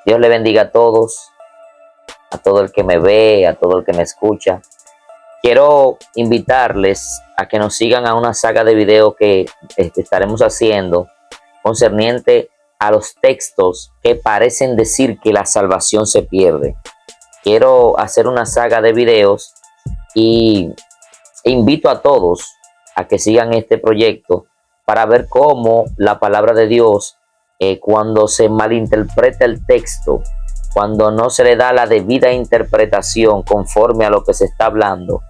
Dios le bendiga a todos, a todo el que me ve, a todo el que me escucha. Quiero invitarles a que nos sigan a una saga de videos que estaremos haciendo concerniente a los textos que parecen decir que la salvación se pierde. Quiero hacer una saga de videos y invito a todos a que sigan este proyecto para ver cómo la palabra de Dios, cuando se malinterpreta el texto, cuando no se le da la debida interpretación conforme a lo que se está hablando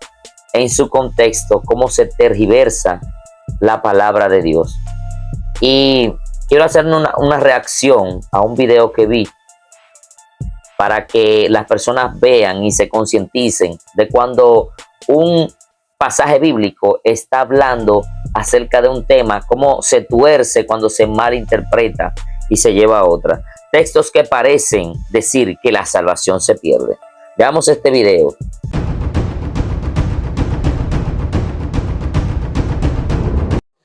en su contexto, cómo se tergiversa la palabra de Dios. Y quiero hacer una reacción a un video que vi para que las personas vean y se concienticen de cuando un pasaje bíblico está hablando acerca de un tema, cómo se tuerce cuando se malinterpreta y se lleva a otra. Textos que parecen decir que la salvación se pierde. Veamos este video.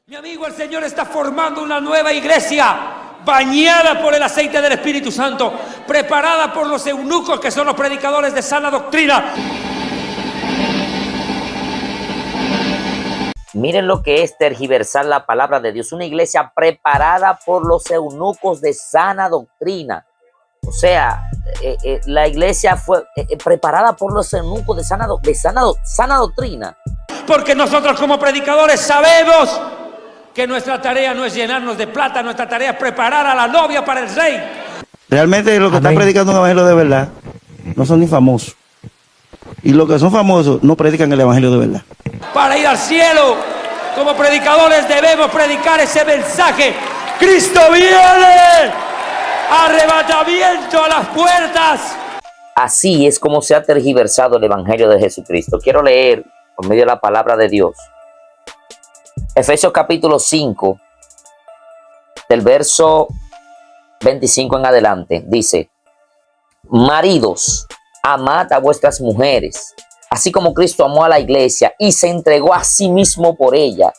Mi amigo, el Señor está formando una nueva iglesia, bañada por el aceite del Espíritu Santo, preparada por los eunucos que son los predicadores de sana doctrina. Miren lo que es tergiversar la palabra de Dios. Una iglesia preparada por los eunucos de sana doctrina. O sea, la iglesia fue preparada por los eunucos de sana doctrina. Porque nosotros como predicadores sabemos que nuestra tarea no es llenarnos de plata, nuestra tarea es preparar a la novia para el rey. Realmente los que están predicando un evangelio de verdad no son ni famosos. Y los que son famosos no predican el evangelio de verdad. Para ir al cielo, como predicadores debemos predicar ese mensaje. ¡Cristo viene! ¡Arrebatamiento a las puertas! Así es como se ha tergiversado el evangelio de Jesucristo. Quiero leer por medio de la palabra de Dios Efesios capítulo 5, del verso 25 en adelante. Dice: maridos, amad a vuestras mujeres, así como Cristo amó a la iglesia y se entregó a sí mismo por ella,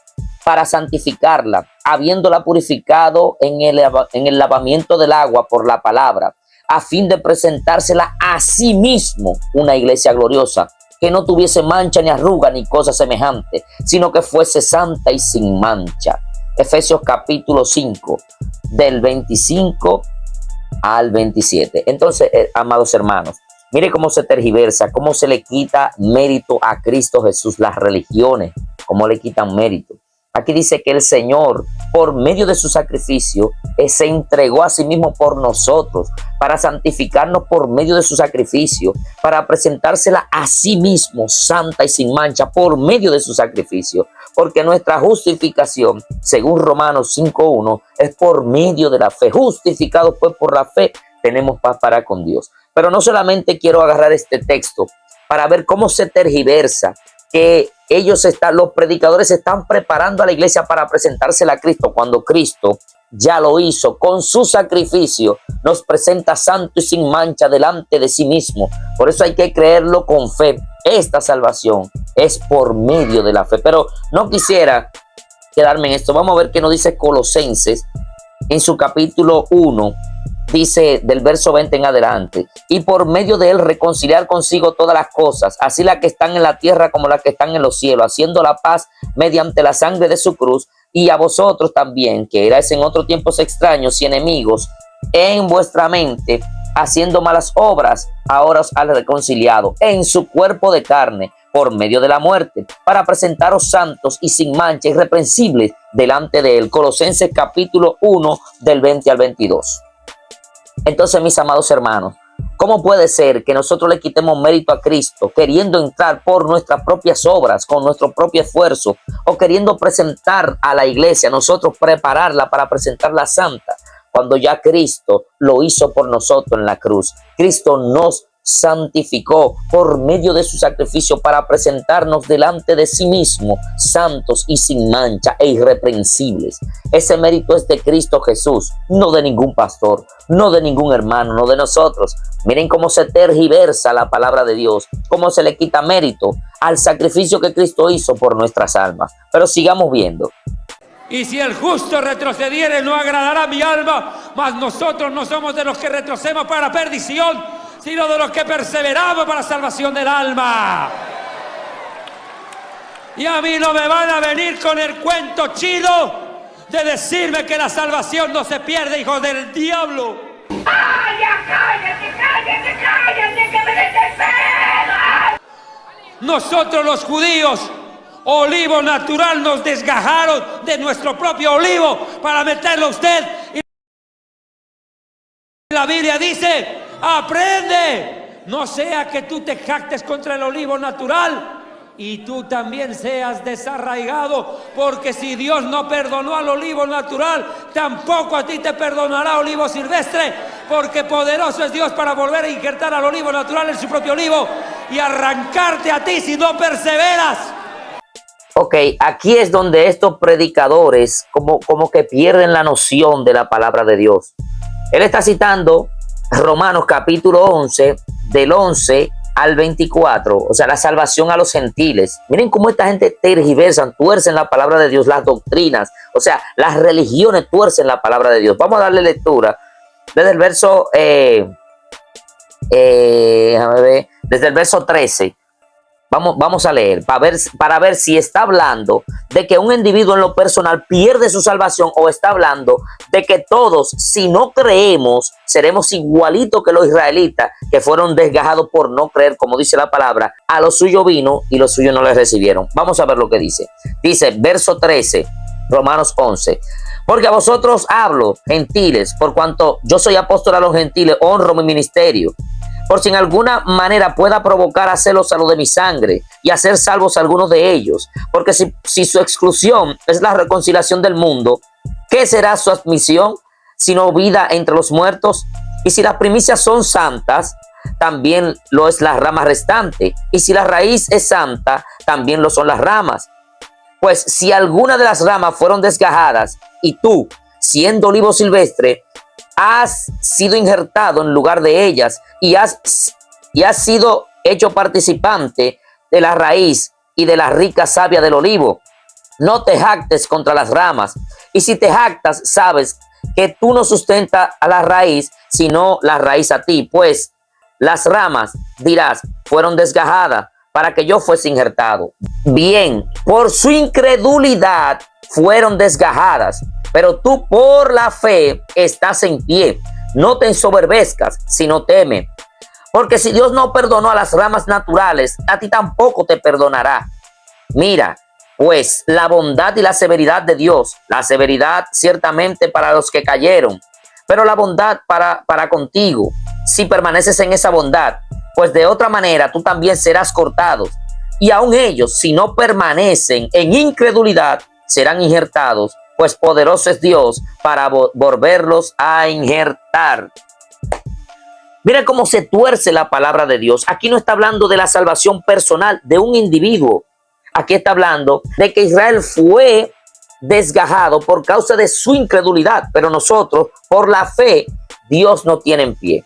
para santificarla, habiéndola purificado en el lavamiento del agua por la palabra, a fin de presentársela a sí mismo una iglesia gloriosa, que no tuviese mancha ni arruga ni cosa semejante, sino que fuese santa y sin mancha. Efesios capítulo 5, del 25 al 27. Entonces, amados hermanos, mire cómo se tergiversa, cómo se le quita mérito a Cristo Jesús. Las religiones, cómo le quitan mérito. Aquí dice que el Señor, por medio de su sacrificio, se entregó a sí mismo por nosotros, para santificarnos por medio de su sacrificio, para presentársela a sí mismo, santa y sin mancha, por medio de su sacrificio. Porque nuestra justificación, según Romanos 5:1, es por medio de la fe. Justificados pues por la fe, tenemos paz para con Dios. Pero no solamente quiero agarrar este texto para ver cómo se tergiversa, que los predicadores están preparando a la iglesia para presentársela a Cristo, cuando Cristo ya lo hizo con su sacrificio, nos presenta santo y sin mancha delante de sí mismo. Por eso hay que creerlo con fe. Esta salvación es por medio de la fe. Pero no quisiera quedarme en esto. Vamos a ver qué nos dice Colosenses en su capítulo 1. Dice del verso 20 en adelante: y por medio de él reconciliar consigo todas las cosas, así las que están en la tierra como las que están en los cielos, haciendo la paz mediante la sangre de su cruz, y a vosotros también, que erais en otros tiempos extraños y enemigos en vuestra mente, haciendo malas obras, ahora os ha reconciliado en su cuerpo de carne, por medio de la muerte, para presentaros santos y sin mancha, irreprensibles delante de él. Colosenses capítulo 1, del 20 al 22. Entonces, mis amados hermanos, ¿cómo puede ser que nosotros le quitemos mérito a Cristo queriendo entrar por nuestras propias obras, con nuestro propio esfuerzo, o queriendo presentar a la iglesia, nosotros prepararla para presentarla santa, cuando ya Cristo lo hizo por nosotros en la cruz? Cristo nos santificó por medio de su sacrificio para presentarnos delante de sí mismo, santos y sin mancha e irreprensibles. Ese mérito es de Cristo Jesús, no de ningún pastor, no de ningún hermano, no de nosotros. Miren cómo se tergiversa la palabra de Dios, cómo se le quita mérito al sacrificio que Cristo hizo por nuestras almas. Pero sigamos viendo. Y si el justo retrocediere, no agradará a mi alma, mas nosotros no somos de los que retrocedemos para perdición, sino de los que perseveramos para salvación del alma. Y a mí no me van a venir con el cuento chino de decirme que la salvación no se pierde, hijos del diablo. ¡Ay, ya cállate, que me desesperas! Nosotros los judíos, olivo natural, nos desgajaron de nuestro propio olivo para meterlo a usted. Y la Biblia dice, aprende, no sea que tú te jactes contra el olivo natural y tú también seas desarraigado, porque si Dios no perdonó al olivo natural, tampoco a ti te perdonará, olivo silvestre, porque poderoso es Dios para volver a injertar al olivo natural en su propio olivo y arrancarte a ti si no perseveras. Ok, aquí es donde estos predicadores como que pierden la noción de la palabra de Dios. Él está citando Romanos capítulo 11, del 11 al 24, o sea, la salvación a los gentiles. Miren cómo esta gente tergiversan, tuercen la palabra de Dios, las doctrinas, o sea, las religiones tuercen la palabra de Dios. Vamos a darle lectura desde el verso, déjame ver, desde el verso 13. Vamos a leer para ver si está hablando de que un individuo en lo personal pierde su salvación o está hablando de que todos, si no creemos, seremos igualitos que los israelitas que fueron desgajados por no creer, como dice la palabra. A lo suyo vino y los suyos no les recibieron. Vamos a ver lo que dice. Dice, verso 13, Romanos 11. Porque a vosotros hablo, gentiles, por cuanto yo soy apóstol a los gentiles, honro mi ministerio. Por si en alguna manera pueda provocar a celos a lo de mi sangre y hacer salvos a algunos de ellos. Porque si su exclusión es la reconciliación del mundo, ¿qué será su admisión sino vida entre los muertos? Y si las primicias son santas, también lo es la rama restante. Y si la raíz es santa, también lo son las ramas. Pues si alguna de las ramas fueron desgajadas y tú, siendo olivo silvestre, has sido injertado en lugar de ellas y has sido hecho participante de la raíz y de la rica savia del olivo. No te jactes contra las ramas. Y si te jactas, sabes que tú no sustentas a la raíz, sino la raíz a ti. Pues las ramas, dirás, fueron desgajadas para que yo fuese injertado. Bien, por su incredulidad fueron desgajadas. Pero tú por la fe estás en pie. No te ensoberbezcas, sino teme. Porque si Dios no perdonó a las ramas naturales, a ti tampoco te perdonará. Mira, pues la bondad y la severidad de Dios. La severidad ciertamente para los que cayeron, pero la bondad para contigo, si permaneces en esa bondad. Pues de otra manera tú también serás cortado. Y aun ellos, si no permanecen en incredulidad, serán injertados. Pues poderoso es Dios para volverlos a injertar. Mira cómo se tuerce la palabra de Dios. Aquí no está hablando de la salvación personal de un individuo. Aquí está hablando de que Israel fue desgajado por causa de su incredulidad. Pero nosotros, por la fe, Dios nos tiene en pie.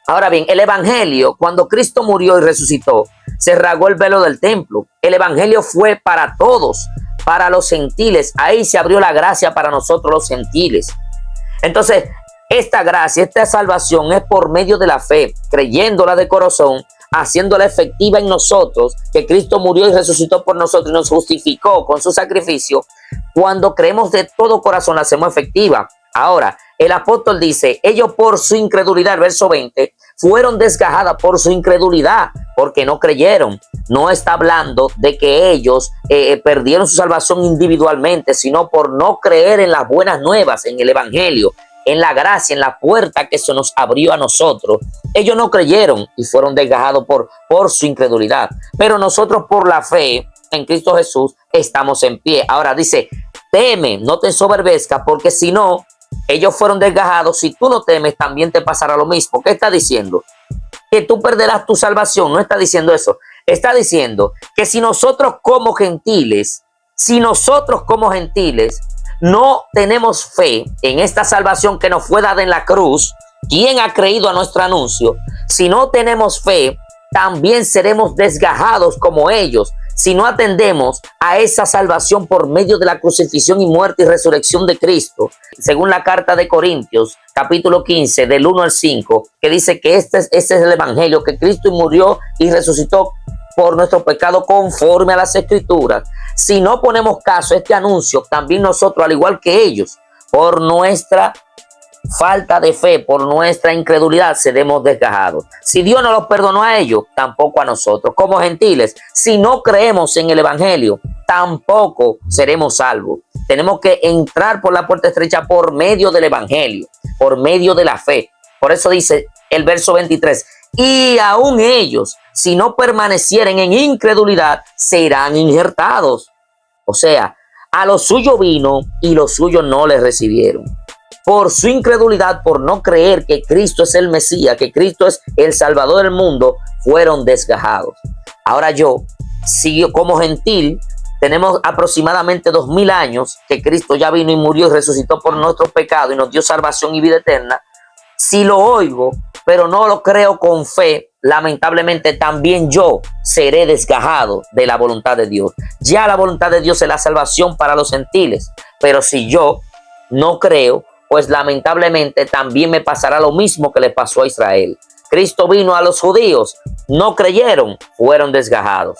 Ahora bien, el evangelio, cuando Cristo murió y resucitó, se rasgó el velo del templo. El evangelio fue para todos. Para los gentiles, ahí se abrió la gracia para nosotros los gentiles. Entonces, esta gracia, esta salvación es por medio de la fe, creyéndola de corazón, haciéndola efectiva en nosotros, que Cristo murió y resucitó por nosotros y nos justificó con su sacrificio. Cuando creemos de todo corazón, la hacemos efectiva. Ahora, el apóstol dice, ellos por su incredulidad, verso 20, fueron desgajadas por su incredulidad, porque no creyeron. No está hablando de que ellos perdieron su salvación individualmente, sino por no creer en las buenas nuevas, en el evangelio, en la gracia, en la puerta que se nos abrió a nosotros. Ellos no creyeron y fueron desgajados por su incredulidad. Pero nosotros por la fe en Cristo Jesús estamos en pie. Ahora dice, teme, no te ensoberbezcas, porque si no, ellos fueron desgajados. Si tú no temes, también te pasará lo mismo. ¿Qué está diciendo? Que tú perderás tu salvación. No está diciendo eso. Está diciendo que si nosotros como gentiles no tenemos fe en esta salvación que nos fue dada en la cruz, ¿quién ha creído a nuestro anuncio? Si no tenemos fe, también seremos desgajados como ellos. si no atendemos a esa salvación por medio de la crucifixión y muerte y resurrección de Cristo, según la carta de Corintios, capítulo 15, del 1 al 5, que dice que este es el evangelio, que Cristo murió y resucitó por nuestro pecado conforme a las Escrituras. Si no ponemos caso a este anuncio, también nosotros, al igual que ellos, por nuestra falta de fe, por nuestra incredulidad, seremos desgajados. Si Dios no los perdonó a ellos, tampoco a nosotros. Como gentiles, si no creemos en el evangelio, tampoco seremos salvos. Tenemos que entrar por la puerta estrecha por medio del evangelio, por medio de la fe. Por eso dice el verso 23, y aún ellos, si no permanecieren en incredulidad, serán injertados. O sea, a lo suyo vino y los suyos no les recibieron. Por su incredulidad, por no creer que Cristo es el Mesías, que Cristo es el Salvador del mundo, fueron desgajados. Ahora si como gentil, tenemos aproximadamente 2000 años que Cristo ya vino y murió y resucitó por nuestros pecados y nos dio salvación y vida eterna. Si lo oigo, pero no lo creo con fe, lamentablemente también yo seré desgajado de la voluntad de Dios. Ya la voluntad de Dios es la salvación para los gentiles, pero si yo no creo, pues lamentablemente también me pasará lo mismo que le pasó a Israel. Cristo vino a los judíos, no creyeron, fueron desgajados.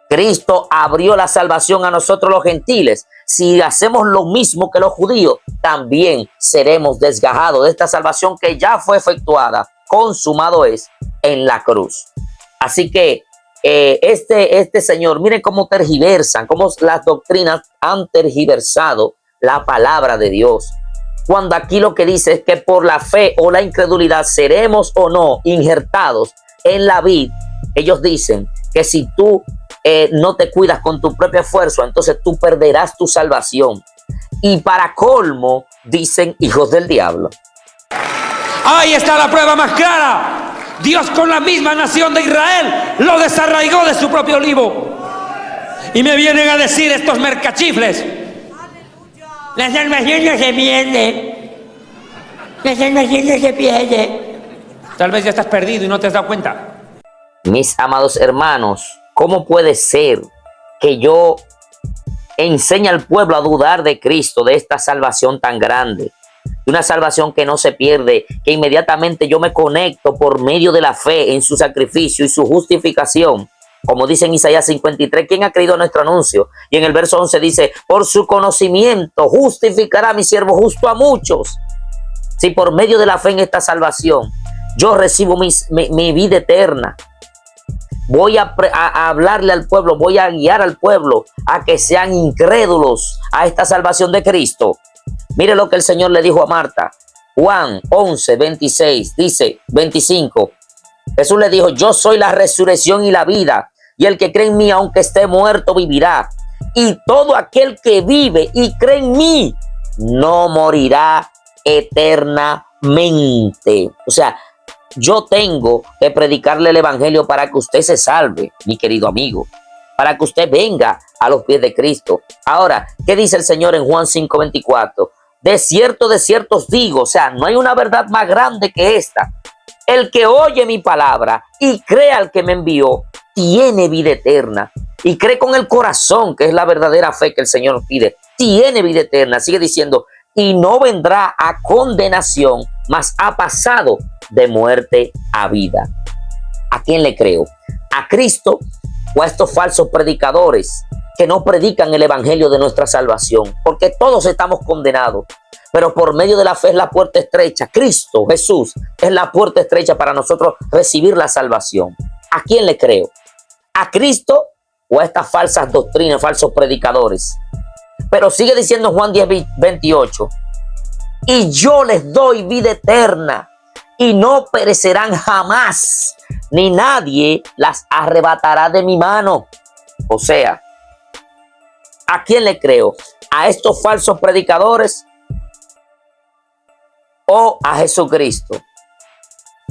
Cristo abrió la salvación a nosotros los gentiles. Si hacemos lo mismo que los judíos, también seremos desgajados de esta salvación que ya fue efectuada, consumado es, en la cruz. Así que este señor, miren cómo tergiversan, cómo las doctrinas han tergiversado la palabra de Dios. Cuando aquí lo que dice es que por la fe o la incredulidad seremos o no injertados en la vid. Ellos dicen que si tú no te cuidas con tu propio esfuerzo, entonces tú perderás tu salvación. Y para colmo, dicen hijos del diablo. Ahí está la prueba más clara. Dios con la misma nación de Israel lo desarraigó de su propio olivo. Y me vienen a decir estos mercachifles: la salvación no se pierde. La salvación no se pierde. Tal vez ya estás perdido y no te has dado cuenta. Mis amados hermanos, ¿cómo puede ser que yo enseñe al pueblo a dudar de Cristo, de esta salvación tan grande? De una salvación que no se pierde, que inmediatamente yo me conecto por medio de la fe en su sacrificio y su justificación. Como dice en Isaías 53, ¿quién ha creído a nuestro anuncio? Y en el verso 11 dice, por su conocimiento justificará a mi siervo justo a muchos. Si por medio de la fe en esta salvación yo recibo mi vida eterna, voy a hablarle al pueblo, voy a guiar al pueblo a que sean incrédulos a esta salvación de Cristo. Mire lo que el Señor le dijo a Marta. Juan 11, 26, dice 25. Jesús le dijo, yo soy la resurrección y la vida, y el que cree en mí, aunque esté muerto, vivirá. Y todo aquel que vive y cree en mí, no morirá eternamente. O sea, yo tengo que predicarle el evangelio para que usted se salve, mi querido amigo, para que usted venga a los pies de Cristo. Ahora, ¿qué dice el Señor en Juan 5:24? De cierto os digo, o sea, no hay una verdad más grande que esta. El que oye mi palabra y cree al que me envió, tiene vida eterna. Y cree con el corazón, que es la verdadera fe que el Señor pide, tiene vida eterna. Sigue diciendo, y no vendrá a condenación, mas ha pasado de muerte a vida. ¿A quién le creo? ¿A Cristo o a estos falsos predicadores que no predican el evangelio de nuestra salvación? Porque todos estamos condenados, pero por medio de la fe es la puerta estrecha. Cristo, Jesús, es la puerta estrecha para nosotros recibir la salvación. ¿A quién le creo? ¿A Cristo o a estas falsas doctrinas, falsos predicadores? Pero sigue diciendo Juan 10:28, y yo les doy vida eterna, y no perecerán jamás, ni nadie las arrebatará de mi mano. O sea, ¿a quién le creo? ¿A estos falsos predicadores o a Jesucristo?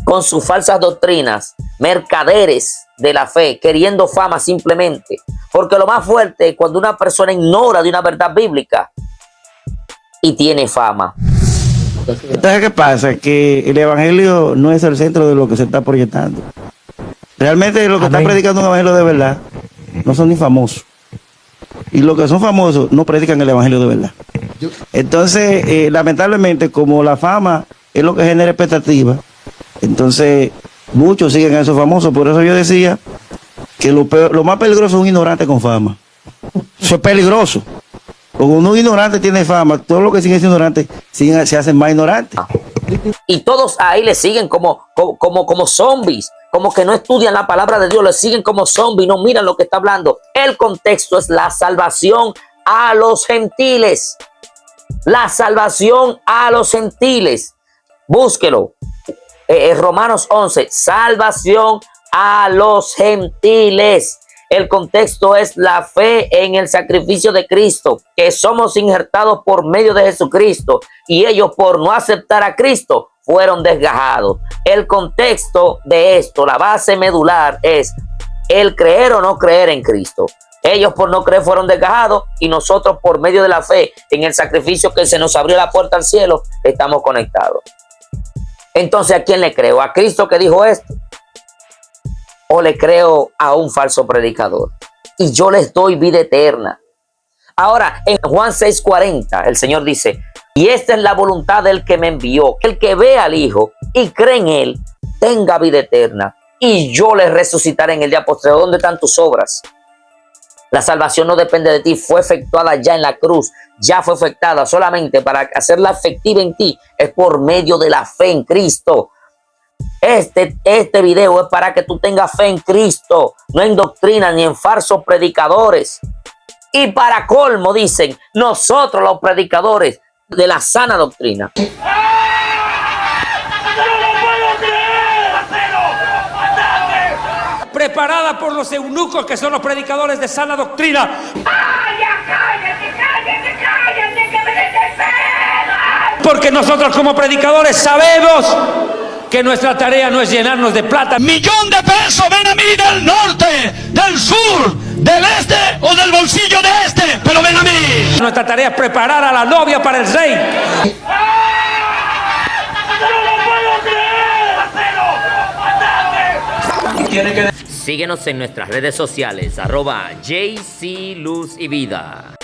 Con sus falsas doctrinas, mercaderes de la fe, queriendo fama simplemente. Porque lo más fuerte es cuando una persona ignora de una verdad bíblica y tiene fama. Entonces, ¿qué pasa? Que el evangelio no es el centro de lo que se está proyectando. Realmente lo que está predicando un evangelio de verdad no son ni famosos. Y los que son famosos no predican el evangelio de verdad. Entonces, lamentablemente, como la fama es lo que genera expectativa, entonces muchos siguen a esos famosos. Por eso yo decía que lo más peligroso es un ignorante con fama. Eso es peligroso. Cuando un ignorante tiene fama, todos los que siguen siendo ignorantes se hacen más ignorantes. Y todos ahí le siguen como zombies, como que no estudian la palabra de Dios, le siguen como zombies, no miran lo que está hablando. El contexto es la salvación a los gentiles. La salvación a los gentiles. Búsquelo. Romanos 11, salvación a los gentiles. El contexto es la fe en el sacrificio de Cristo, que somos injertados por medio de Jesucristo y ellos por no aceptar a Cristo fueron desgajados. El contexto de esto, la base medular es el creer o no creer en Cristo. Ellos por no creer fueron desgajados y nosotros por medio de la fe en el sacrificio que se nos abrió la puerta al cielo estamos conectados. Entonces, ¿a quién le creo? ¿A Cristo que dijo esto? ¿O le creo a un falso predicador? Y yo les doy vida eterna. Ahora, en Juan 6:40, el Señor dice, y esta es la voluntad del que me envió, el que ve al Hijo y cree en Él, tenga vida eterna, y yo le resucitaré en el día postrero. ¿Dónde están tus obras? La salvación no depende de ti, fue efectuada ya en la cruz, ya fue efectuada. Solamente para hacerla efectiva en ti es por medio de la fe en Cristo. Este video es para que tú tengas fe en Cristo, no en doctrina ni en falsos predicadores. Y para colmo dicen, nosotros los predicadores de la sana doctrina. Preparada por los eunucos que son los predicadores de sana doctrina. ¡Ay, ya cállate, cállate, cállate, que me desesperas! Porque nosotros como predicadores sabemos que nuestra tarea no es llenarnos de plata. Millón de pesos ven a mí del norte, del sur, del este o del bolsillo de este, pero ven a mí. Nuestra tarea es preparar a la novia para el rey. Síguenos en nuestras redes sociales, @JC Luz y Vida.